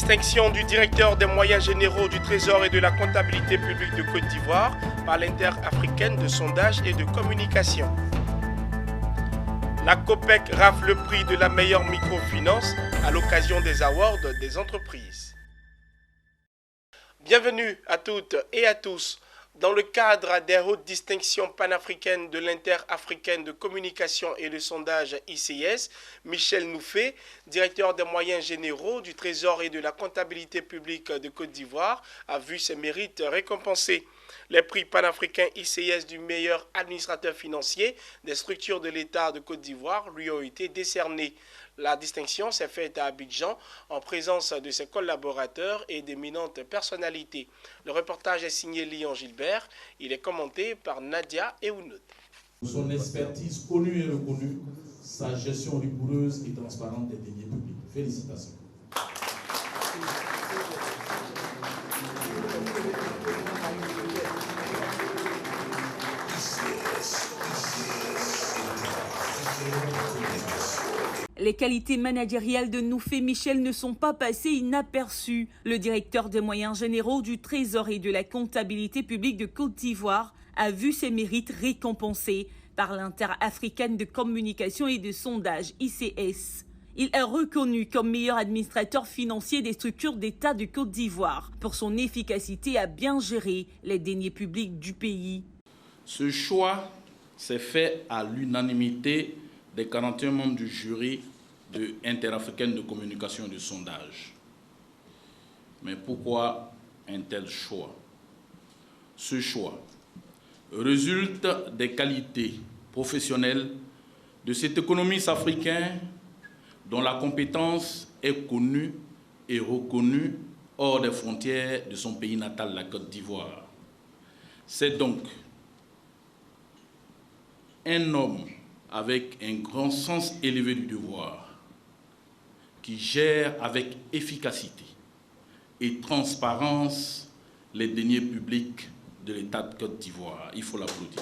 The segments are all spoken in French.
Distinction du directeur des moyens généraux du Trésor et de la comptabilité publique de Côte d'Ivoire par l'Interafricaine de sondage et de communication. La COPEC rafle le prix de la meilleure microfinance à l'occasion des awards des entreprises. Bienvenue à toutes et à tous. Dans le cadre des hautes distinctions panafricaines de l'Interafricaine de communication et de sondage ICS, Michel Noufé, directeur des moyens généraux du Trésor et de la comptabilité publique de Côte d'Ivoire, a vu ses mérites récompensés. Les prix panafricains ICS du meilleur administrateur financier des structures de l'État de Côte d'Ivoire lui ont été décernés. La distinction s'est faite à Abidjan en présence de ses collaborateurs et d'éminentes personnalités. Le reportage est signé Lyon Gilbert. Il est commenté par Nadia Eounoud. Son expertise connue et reconnue, sa gestion rigoureuse et transparente des deniers publics. Félicitations. Les qualités managériales de Noufé Michel ne sont pas passées inaperçues. Le directeur des moyens généraux du Trésor et de la comptabilité publique de Côte d'Ivoire a vu ses mérites récompensés par l'Interafricaine de communication et de sondage ICS. Il est reconnu comme meilleur administrateur financier des structures d'État de Côte d'Ivoire pour son efficacité à bien gérer les deniers publics du pays. Ce choix s'est fait à l'unanimité des 41 membres du jury de Interafricaine de communication et de sondage. Mais pourquoi un tel choix? Ce choix résulte des qualités professionnelles de cet économiste africain dont la compétence est connue et reconnue hors des frontières de son pays natal, la Côte d'Ivoire. C'est donc un homme avec un grand sens élevé du devoir, qui gère avec efficacité et transparence les deniers publics de l'État de Côte d'Ivoire. Il faut l'applaudir.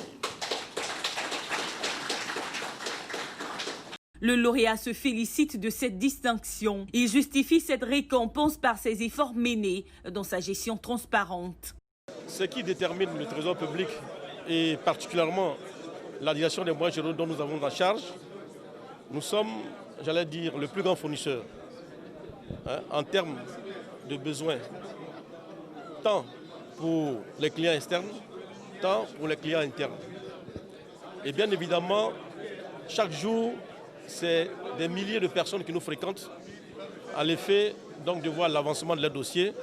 Le lauréat se félicite de cette distinction. Il justifie cette récompense par ses efforts menés dans sa gestion transparente. Ce qui détermine le trésor public et particulièrement la direction des moyens généraux dont nous avons la charge, nous sommes, j'allais dire, le plus grand fournisseur en termes de besoins, tant pour les clients externes, tant pour les clients internes. Et bien évidemment, chaque jour, c'est des milliers de personnes qui nous fréquentent à l'effet donc de voir l'avancement de leurs dossiers.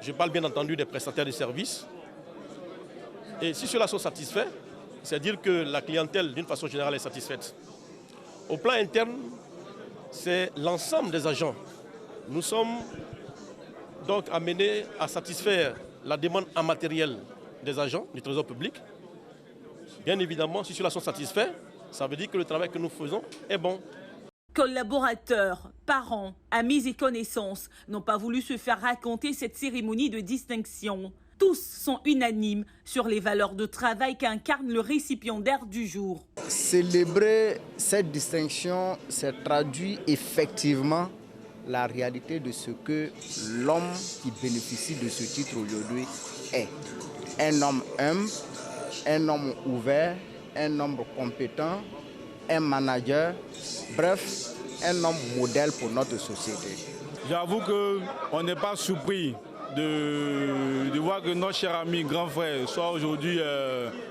Je parle bien entendu des prestataires de services. Et si ceux-là sont satisfaits, c'est-à-dire que la clientèle, d'une façon générale, est satisfaite. Au plan interne, c'est l'ensemble des agents. Nous sommes donc amenés à satisfaire la demande en matériel des agents du Trésor public. Bien évidemment, si ceux-là sont satisfaits, ça veut dire que le travail que nous faisons est bon. Collaborateurs, parents, amis et connaissances n'ont pas voulu se faire raconter cette cérémonie de distinction. Tous sont unanimes sur les valeurs de travail qu'incarne le récipiendaire du jour. Célébrer cette distinction, c'est traduit effectivement la réalité de ce que l'homme qui bénéficie de ce titre aujourd'hui est. Un homme humble, un homme ouvert, un homme compétent, un manager, bref, un homme modèle pour notre société. J'avoue qu'on n'est pas surpris de voir que notre cher ami, grand frère, soit aujourd'hui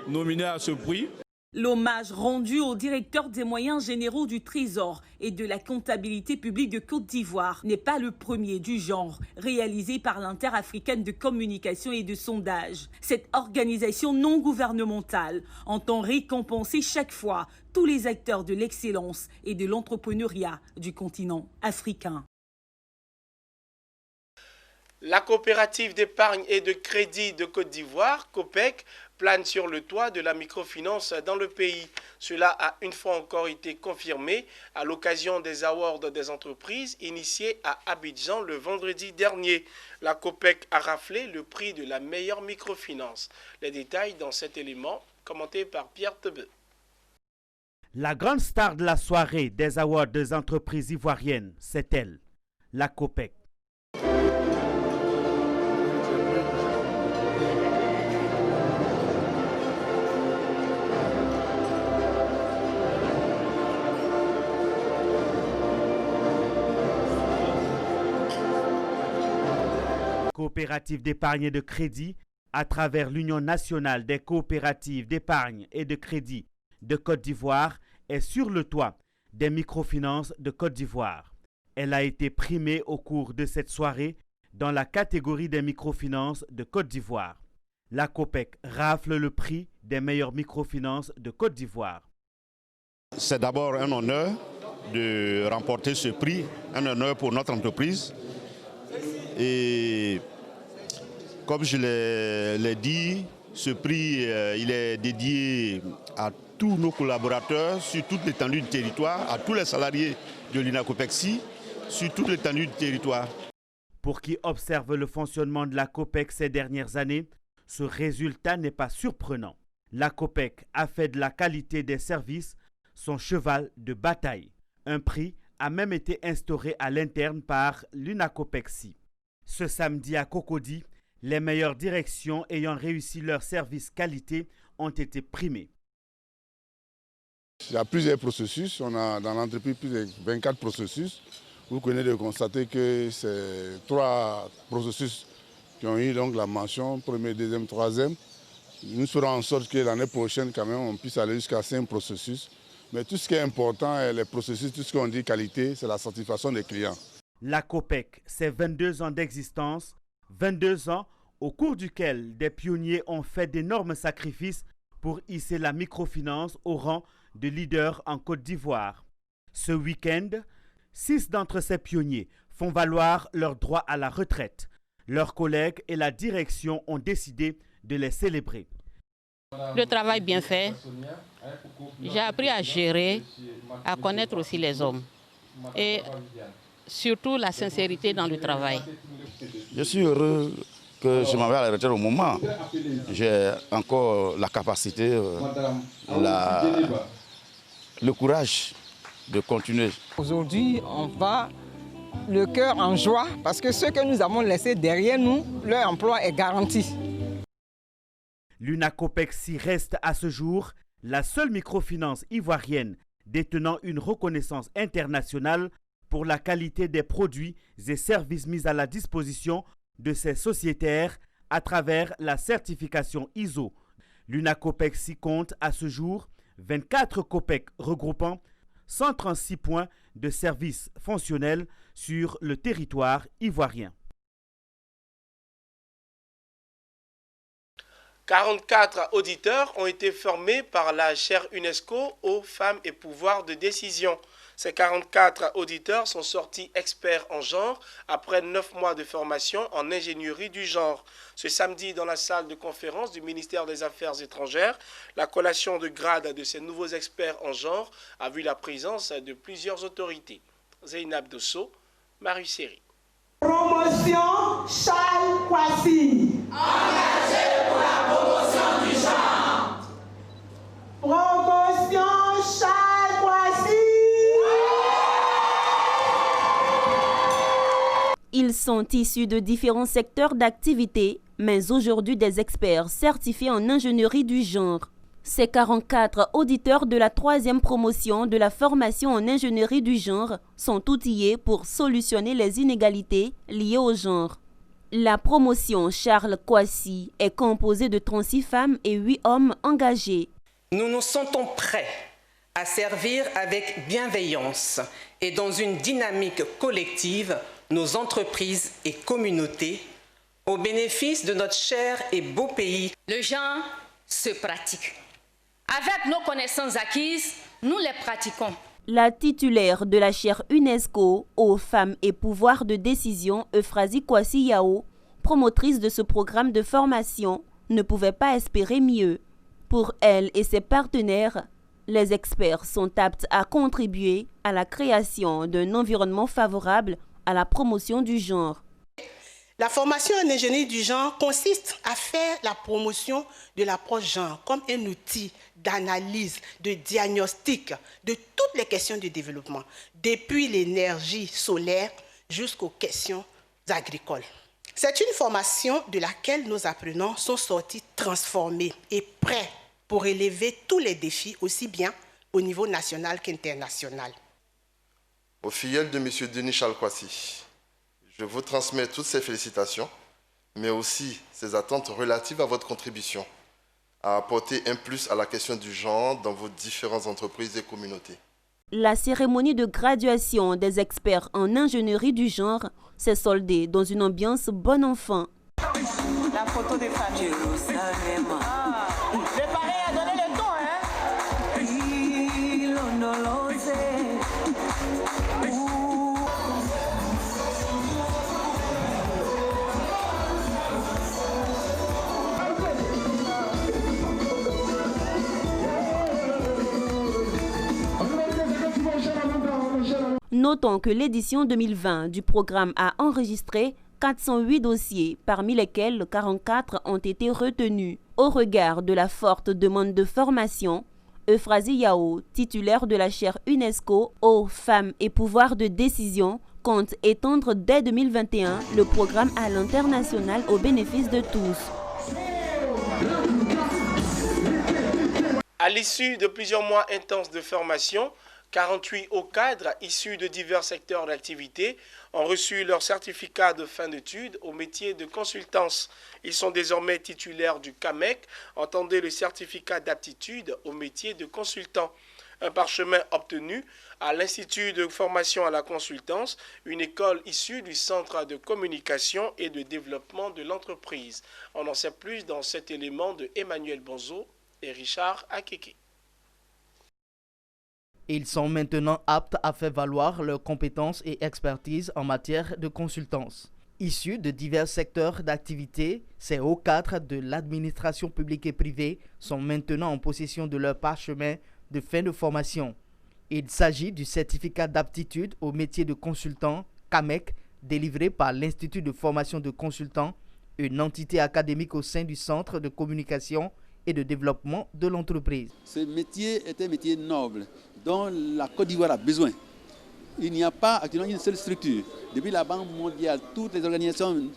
nominé à ce prix. L'hommage rendu au directeur des moyens généraux du Trésor et de la comptabilité publique de Côte d'Ivoire n'est pas le premier du genre réalisé par l'Interafricaine de communication et de sondage. Cette organisation non gouvernementale entend récompenser chaque fois tous les acteurs de l'excellence et de l'entrepreneuriat du continent africain. La coopérative d'épargne et de crédit de Côte d'Ivoire, COPEC, plane sur le toit de la microfinance dans le pays. Cela a une fois encore été confirmé à l'occasion des awards des entreprises initiés à Abidjan le vendredi dernier. La COPEC a raflé le prix de la meilleure microfinance. Les détails dans cet élément commenté par Pierre Tebeu. La grande star de la soirée des awards des entreprises ivoiriennes, c'est elle, la COPEC. coopératives d'épargne et de crédit, à travers l'Union nationale des coopératives d'épargne et de crédit de Côte d'Ivoire, est sur le toit des microfinances de Côte d'Ivoire. Elle a été primée au cours de cette soirée dans la catégorie des microfinances de Côte d'Ivoire. La COPEC rafle le prix des meilleures microfinances de Côte d'Ivoire. C'est d'abord un honneur de remporter ce prix, un honneur pour notre entreprise. Et comme je l'ai dit, ce prix il est dédié à tous nos collaborateurs sur toute l'étendue du territoire, à tous les salariés de l'UNACOPEXI sur toute l'étendue du territoire. Pour qui observe le fonctionnement de la COPEC ces dernières années, ce résultat n'est pas surprenant. La COPEC a fait de la qualité des services son cheval de bataille. Un prix a même été instauré à l'interne par l'UNACOPEXI. Ce samedi à Cocody, les meilleures directions ayant réussi leur service qualité ont été primées. Il y a plusieurs processus. On a dans l'entreprise plus de 24 processus. Vous venez de constater que c'est 3 processus qui ont eu donc la mention, premier, deuxième, troisième. Nous ferons en sorte que l'année prochaine, quand même, on puisse aller jusqu'à 5 processus. Mais tout ce qui est important, les processus, tout ce qu'on dit qualité, c'est la satisfaction des clients. La COPEC, c'est 22 ans d'existence, 22 ans au cours duquel des pionniers ont fait d'énormes sacrifices pour hisser la microfinance au rang de leader en Côte d'Ivoire. Ce week-end, 6 d'entre ces pionniers font valoir leur droit à la retraite. Leurs collègues et la direction ont décidé de les célébrer. Le travail bien fait, j'ai appris à gérer, à connaître aussi les hommes et surtout la sincérité dans le travail. Je suis heureux que je m'en vais à la retraite au moment. J'ai encore la capacité, le courage de continuer. Aujourd'hui, on va le cœur en joie parce que ceux que nous avons laissés derrière nous, leur emploi est garanti. L'UNACOPEXI reste à ce jour la seule microfinance ivoirienne détenant une reconnaissance internationale pour la qualité des produits et services mis à la disposition de ses sociétaires à travers la certification ISO. L'UNACOPEXI compte à ce jour 24 COPEC regroupant 136 points de services fonctionnels sur le territoire ivoirien. 44 auditeurs ont été formés par la chaire UNESCO aux femmes et pouvoirs de décision. Ces 44 auditeurs sont sortis experts en genre après 9 mois de formation en ingénierie du genre. Ce samedi, dans la salle de conférence du ministère des Affaires étrangères, la collation de grade de ces nouveaux experts en genre a vu la présence de plusieurs autorités. Zeynab Dosso, Marie-Série. Promotion Charles Kwasi. Engagé pour la promotion du genre. Promotion Charles Kwasi. Ils sont issus de différents secteurs d'activité, mais aujourd'hui des experts certifiés en ingénierie du genre. Ces 44 auditeurs de la 3e promotion de la formation en ingénierie du genre sont outillés pour solutionner les inégalités liées au genre. La promotion Charles Kwasi est composée de 36 femmes et 8 hommes engagés. Nous nous sentons prêts à servir avec bienveillance et dans une dynamique collective nos entreprises et communautés au bénéfice de notre cher et beau pays. Le genre se pratique. Avec nos connaissances acquises, nous les pratiquons. La titulaire de la chaire UNESCO aux femmes et pouvoirs de décision, Euphrasie Kwasi Yao, promotrice de ce programme de formation, ne pouvait pas espérer mieux. Pour elle et ses partenaires, les experts sont aptes à contribuer à la création d'un environnement favorable à la promotion du genre. La formation en ingénierie du genre consiste à faire la promotion de l'approche genre comme un outil d'analyse, de diagnostic de toutes les questions du développement, depuis l'énergie solaire jusqu'aux questions agricoles. C'est une formation de laquelle nos apprenants sont sortis transformés et prêts pour relever tous les défis, aussi bien au niveau national qu'international. Aux filleuls de M. Denis Charles Kwasi, je vous transmets toutes ces félicitations mais aussi ces attentes relatives à votre contribution à apporter un plus à la question du genre dans vos différentes entreprises et communautés. La cérémonie de graduation des experts en ingénierie du genre s'est soldée dans une ambiance bon enfant. La photo des familles. Ah, le parrain a donné le ton, hein? Notons que l'édition 2020 du programme a enregistré 408 dossiers, parmi lesquels 44 ont été retenus. Au regard de la forte demande de formation, Euphrasie Yao, titulaire de la chaire UNESCO aux femmes et pouvoir de décision, compte étendre dès 2021 le programme à l'international au bénéfice de tous. À l'issue de plusieurs mois intenses de formation, 48 hauts cadres issus de divers secteurs d'activité ont reçu leur certificat de fin d'études au métier de consultance. Ils sont désormais titulaires du CAMEC, entendez le certificat d'aptitude au métier de consultant. Un parchemin obtenu à l'Institut de formation à la consultance, une école issue du Centre de communication et de développement de l'entreprise. On en sait plus dans cet élément de Emmanuel Bonzo et Richard Akeke. Ils sont maintenant aptes à faire valoir leurs compétences et expertise en matière de consultance. Issus de divers secteurs d'activité, ces hauts cadres de l'administration publique et privée sont maintenant en possession de leur parchemin de fin de formation. Il s'agit du certificat d'aptitude au métier de consultant CAMEC délivré par l'Institut de formation de consultants, une entité académique au sein du Centre de communication et de développement de l'entreprise. Ce métier est un métier noble dont la Côte d'Ivoire a besoin. Il n'y a pas actuellement une seule structure. Depuis la Banque mondiale, toutes les organisations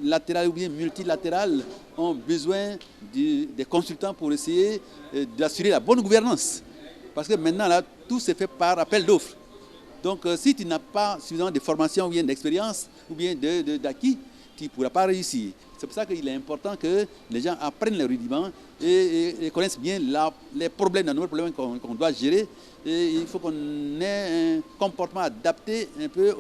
latérales ou bien multilatérales ont besoin des consultants pour essayer d'assurer la bonne gouvernance. Parce que maintenant, là, tout se fait par appel d'offres. Donc, si tu n'as pas suffisamment de formation ou bien d'expérience ou bien d'acquis, tu ne pourras pas réussir. C'est pour ça qu'il est important que les gens apprennent les rudiments et connaissent bien les problèmes, les nouveaux problèmes qu'on doit gérer. Et il faut qu'on ait un comportement adapté un peu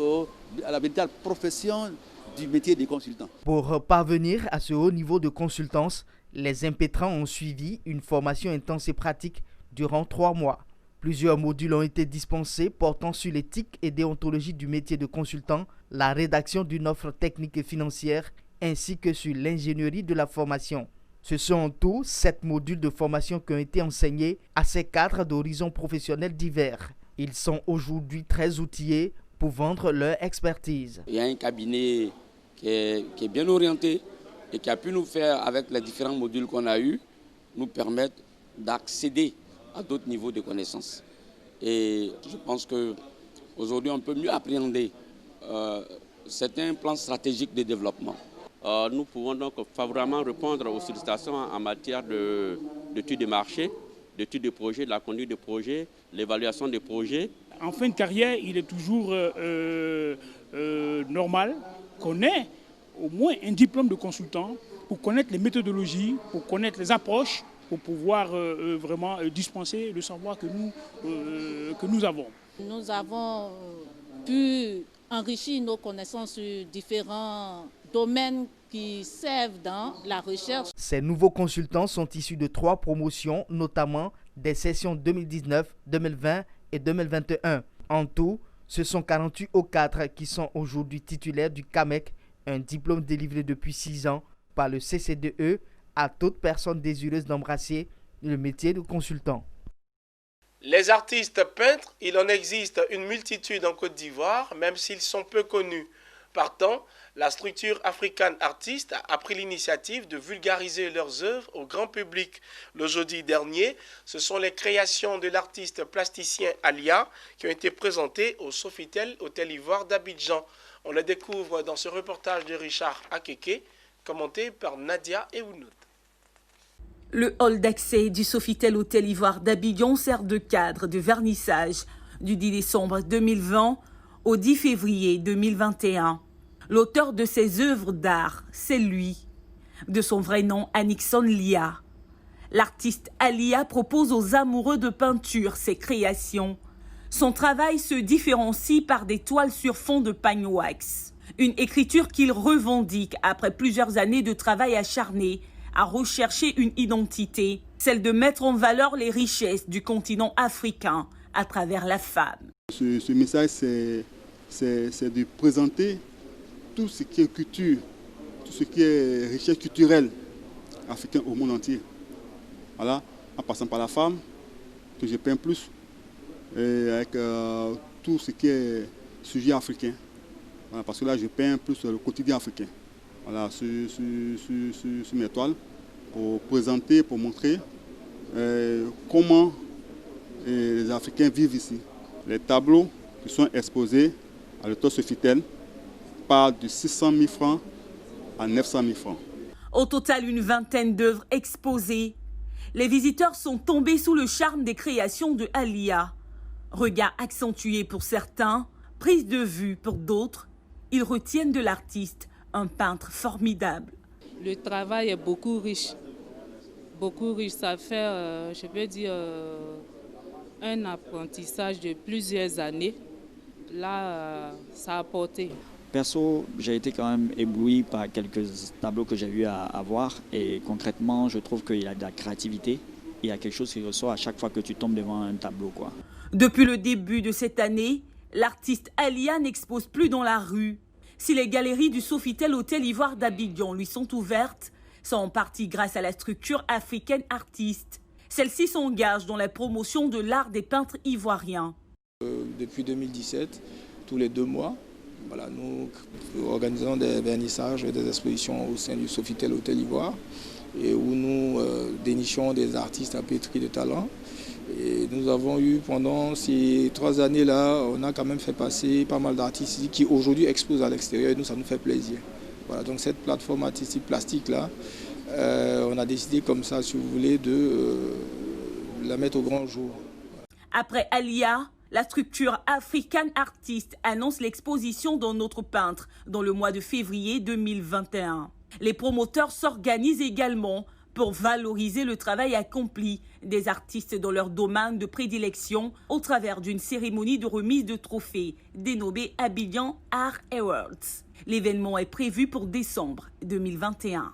à la véritable profession du métier des consultants. Pour parvenir à ce haut niveau de consultance, les impétrants ont suivi une formation intense et pratique durant 3 mois. Plusieurs modules ont été dispensés portant sur l'éthique et déontologie du métier de consultant, la rédaction d'une offre technique et financière, ainsi que sur l'ingénierie de la formation. Ce sont en tout 7 modules de formation qui ont été enseignés à ces cadres d'horizons professionnels divers. Ils sont aujourd'hui très outillés pour vendre leur expertise. Il y a un cabinet qui est bien orienté et qui a pu nous faire, avec les différents modules qu'on a eus, nous permettre d'accéder à d'autres niveaux de connaissances. Et je pense qu'aujourd'hui, on peut mieux appréhender certains plans stratégiques de développement. Nous pouvons donc favorablement répondre aux sollicitations en matière d'études de marché, d'études de projet, de la conduite de projet, l'évaluation des projets. En fin de carrière, il est toujours normal qu'on ait au moins un diplôme de consultant pour connaître les méthodologies, pour connaître les approches, pour pouvoir vraiment dispenser le savoir que nous avons. Nous avons pu enrichir nos connaissances sur différents domaines qui servent dans la recherche. Ces nouveaux consultants sont issus de 3 promotions, notamment des sessions 2019, 2020 et 2021. En tout, ce sont 48 hauts cadres qui sont aujourd'hui titulaires du CAMEC, un diplôme délivré depuis 6 ans par le CCDE à toute personne désireuse d'embrasser le métier de consultant. Les artistes peintres, il en existe une multitude en Côte d'Ivoire, même s'ils sont peu connus. Partant, la structure African Artists a pris l'initiative de vulgariser leurs œuvres au grand public. Le jeudi dernier, ce sont les créations de l'artiste plasticien Alia qui ont été présentées au Sofitel Hôtel Ivoire d'Abidjan. On les découvre dans ce reportage de Richard Akeke, commenté par Nadia Eounoud. Le hall d'accès du Sofitel Hôtel Ivoire d'Abidjan sert de cadre de vernissage du 10 décembre 2020 au 10 février 2021. L'auteur de ces œuvres d'art, c'est lui. De son vrai nom, Anixon Lia. L'artiste Alia propose aux amoureux de peinture ses créations. Son travail se différencie par des toiles sur fond de pagne wax. Une écriture qu'il revendique après plusieurs années de travail acharné à rechercher une identité, celle de mettre en valeur les richesses du continent africain à travers la femme. Ce message, c'est de présenter tout ce qui est culture, tout ce qui est richesse culturelle africaine au monde entier. Voilà, en passant par la femme, que je peins plus, et avec tout ce qui est sujet africain. Voilà, parce que là, je peins plus le quotidien africain. Voilà, sur mes toiles, pour présenter, pour montrer comment les Africains vivent ici. Les tableaux qui sont exposés à l'hôtel Sofitel partent de 600 000 francs à 900 000 francs. Au total, une vingtaine d'œuvres exposées. Les visiteurs sont tombés sous le charme des créations de Alia. Regard accentué pour certains, prise de vue pour d'autres, ils retiennent de l'artiste un peintre formidable. Le travail est beaucoup riche. Beaucoup riche. Ça fait, je peux dire, un apprentissage de plusieurs années. Là, ça a apporté. Perso, j'ai été quand même ébloui par quelques tableaux que j'ai eu à voir et concrètement, je trouve qu'il y a de la créativité. Il y a quelque chose qui ressort à chaque fois que tu tombes devant un tableau, quoi. Depuis le début de cette année, l'artiste Alia n'expose plus dans la rue. Si les galeries du Sofitel Hôtel Ivoire d'Abidjan lui sont ouvertes, c'est en partie grâce à la structure africaine artiste. Celle-ci s'engage dans la promotion de l'art des peintres ivoiriens. Depuis 2017, tous les 2 mois, voilà, nous organisons des vernissages et des expositions au sein du Sofitel Hôtel Ivoire et où nous dénichons des artistes à pétri de talent. Et nous avons eu pendant ces 3 années-là, on a quand même fait passer pas mal d'artistes ici qui aujourd'hui exposent à l'extérieur et nous, ça nous fait plaisir. Voilà, donc cette plateforme artistique plastique-là, on a décidé comme ça, si vous voulez, de la mettre au grand jour. Après Alia, la structure African Artist annonce l'exposition d'un autre peintre dans le mois de février 2021. Les promoteurs s'organisent également pour valoriser le travail accompli des artistes dans leur domaine de prédilection au travers d'une cérémonie de remise de trophées dénommée Abidjan Art Awards. L'événement est prévu pour décembre 2021.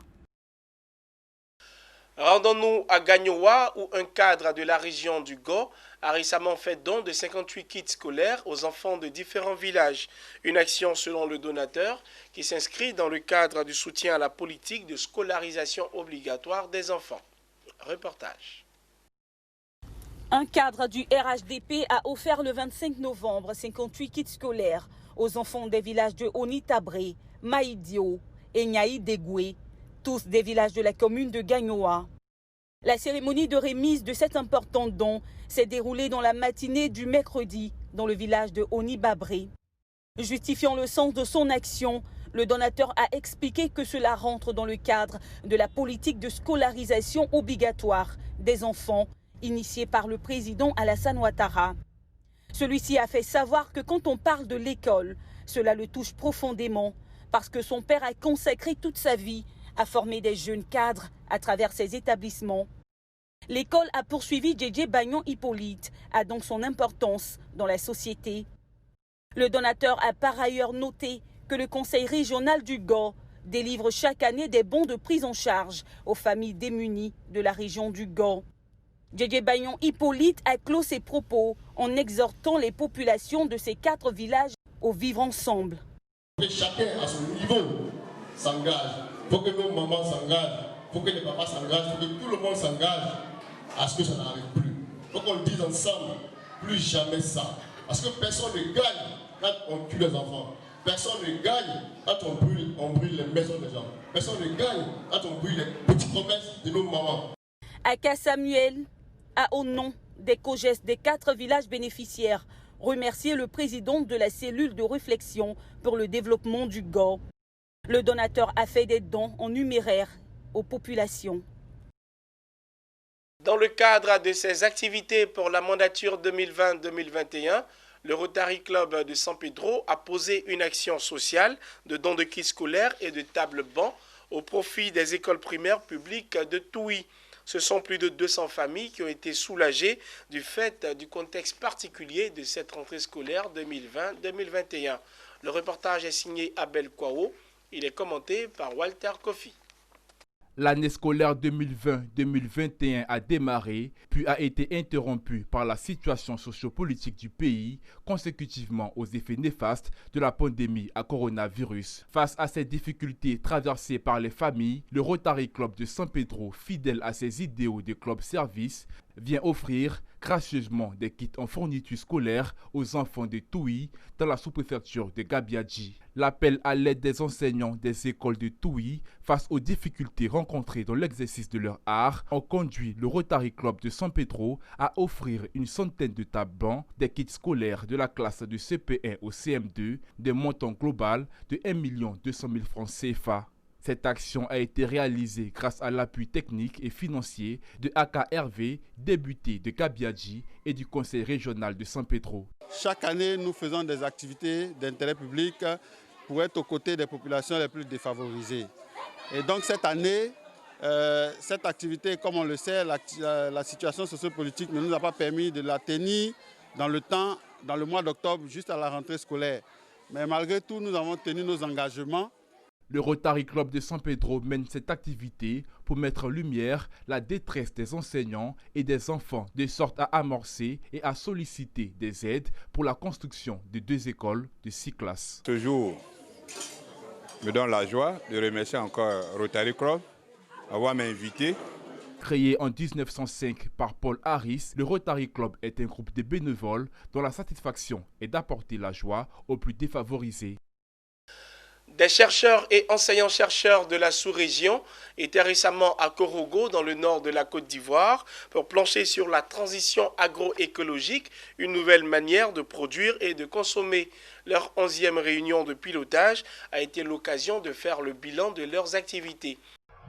Rendons-nous à Gagnoa où un cadre de la région du Go a récemment fait don de 58 kits scolaires aux enfants de différents villages. Une action selon le donateur qui s'inscrit dans le cadre du soutien à la politique de scolarisation obligatoire des enfants. Reportage. Un cadre du RHDP a offert le 25 novembre 58 kits scolaires aux enfants des villages de Oni-Tabré, Maïdio et Niaï-Degoué, tous des villages de la commune de Gagnoa. La cérémonie de remise de cet important don s'est déroulée dans la matinée du mercredi dans le village de Oni-Babré. Justifiant le sens de son action, le donateur a expliqué que cela rentre dans le cadre de la politique de scolarisation obligatoire des enfants initiée par le président Alassane Ouattara. Celui-ci a fait savoir que quand on parle de l'école, cela le touche profondément parce que son père a consacré toute sa vie à former des jeunes cadres à travers ces établissements. L'école, a poursuivi JJ Bagnon Hippolyte, a donc son importance dans la société. Le donateur a par ailleurs noté que le Conseil régional du Go délivre chaque année des bons de prise en charge aux familles démunies de la région du Go. JJ Bagnon Hippolyte a clos ses propos en exhortant les populations de ces 4 villages au vivre ensemble. Chacun à son niveau s'engage. Il faut que nos mamans s'engagent, il faut que les papas s'engagent, il faut que tout le monde s'engage à ce que ça n'arrive plus. Il faut qu'on le dise ensemble, plus jamais ça. Parce que personne ne gagne quand on tue les enfants. Personne ne gagne quand on brûle les maisons des gens. Personne ne gagne quand on brûle les petits commerces de nos mamans. Aka Samuel a, au nom des COGES des 4 villages bénéficiaires, remercié le président de la cellule de réflexion pour le développement du Go. Le donateur a fait des dons en numéraire aux populations. Dans le cadre de ses activités pour la mandature 2020-2021, Le Rotary Club de San Pedro a posé une action sociale de dons de kits scolaires et de tables bancs au profit des écoles primaires publiques de Touy. Ce sont plus de 200 familles qui ont été soulagées du fait du contexte particulier de cette rentrée scolaire 2020-2021. Le reportage est signé Abel Kwao. Il est commenté par Walter Kofi. L'année scolaire 2020-2021 a démarré, puis a été interrompue par la situation sociopolitique du pays, consécutivement aux effets néfastes de la pandémie à coronavirus. Face à ces difficultés traversées par les familles, le Rotary Club de San Pedro, fidèle à ses idéaux de club service, vient offrir gracieusement des kits en fourniture scolaire aux enfants de Touy dans la sous-préfecture de Gabiadji. L'appel à l'aide des enseignants des écoles de Touy face aux difficultés rencontrées dans l'exercice de leur art ont conduit le Rotary Club de San Pedro à offrir une centaine de tables bancs, des kits scolaires de la classe de CP1 au CM2, des montants global de 1 200 000 francs CFA. Cette action a été réalisée grâce à l'appui technique et financier de AKRV, député de Gabiadji et du Conseil régional de San Pedro. Chaque année, nous faisons des activités d'intérêt public pour être aux côtés des populations les plus défavorisées. Et donc cette année, cette activité, comme on le sait, la situation sociopolitique ne nous a pas permis de la tenir dans le temps, dans le mois d'octobre, juste à la rentrée scolaire. Mais malgré tout, nous avons tenu nos engagements. Le Rotary Club de San Pedro mène cette activité pour mettre en lumière la détresse des enseignants et des enfants, de sorte à amorcer et à solliciter des aides pour la construction de 2 écoles de 6 classes. Ce jour me donne la joie de remercier encore Rotary Club d'avoir m'invité. Créé en 1905 par Paul Harris, le Rotary Club est un groupe de bénévoles dont la satisfaction est d'apporter la joie aux plus défavorisés. Des chercheurs et enseignants-chercheurs de la sous-région étaient récemment à Korogo, dans le nord de la Côte d'Ivoire, pour plancher sur la transition agroécologique, une nouvelle manière de produire et de consommer. Leur 11e réunion de pilotage a été l'occasion de faire le bilan de leurs activités.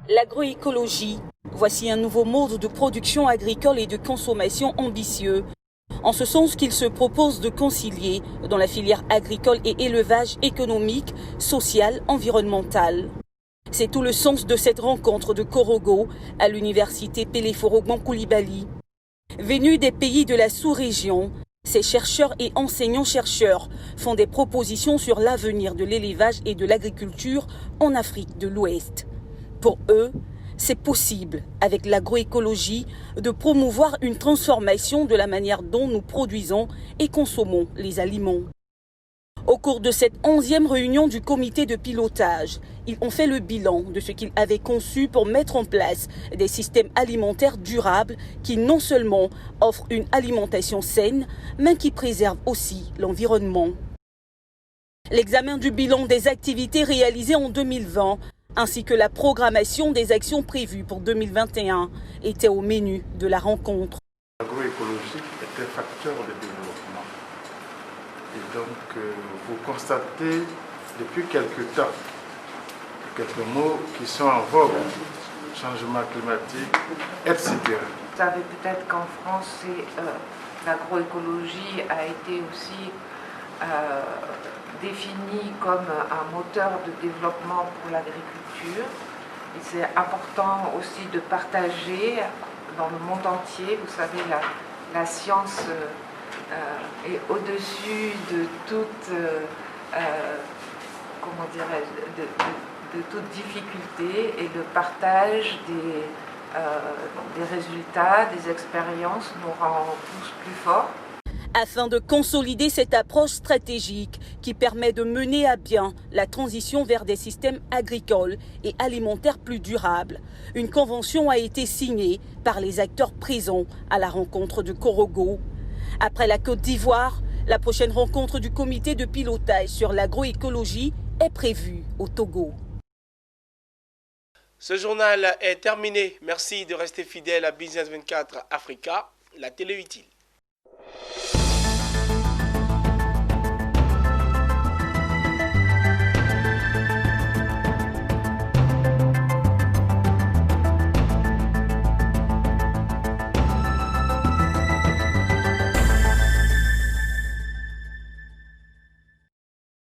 L'agroécologie, voici un nouveau mode de production agricole et de consommation ambitieux. En ce sens qu'il se propose de concilier dans la filière agricole et élevage économique, social, environnemental. C'est tout le sens de cette rencontre de Korogo à l'université Peleforoban Koulibaly. Venus des pays de la sous-région, ces chercheurs et enseignants-chercheurs font des propositions sur l'avenir de l'élevage et de l'agriculture en Afrique de l'Ouest. Pour eux, c'est possible, avec l'agroécologie, de promouvoir une transformation de la manière dont nous produisons et consommons les aliments. Au cours de cette 11e réunion du comité de pilotage, ils ont fait le bilan de ce qu'ils avaient conçu pour mettre en place des systèmes alimentaires durables qui non seulement offrent une alimentation saine, mais qui préservent aussi l'environnement. L'examen du bilan des activités réalisées en 2020 ainsi que la programmation des actions prévues pour 2021 était au menu de la rencontre. L'agroécologie est un facteur de développement. Et donc, vous constatez depuis quelques temps, quelques mots qui sont en vogue, changement climatique, etc. Vous savez peut-être qu'en France, l'agroécologie a été aussi défini comme un moteur de développement pour l'agriculture. Et c'est important aussi de partager dans le monde entier. Vous savez, la science est au-dessus de toute, comment dirais-je, de toute difficulté, et le partage des résultats, des expériences nous rend tous plus forts. Afin de consolider cette approche stratégique qui permet de mener à bien la transition vers des systèmes agricoles et alimentaires plus durables, une convention a été signée par les acteurs présents à la rencontre de Korogo. Après la Côte d'Ivoire, la prochaine rencontre du comité de pilotage sur l'agroécologie est prévue au Togo. Ce journal est terminé. Merci de rester fidèle à Business 24 Africa, la télé utile.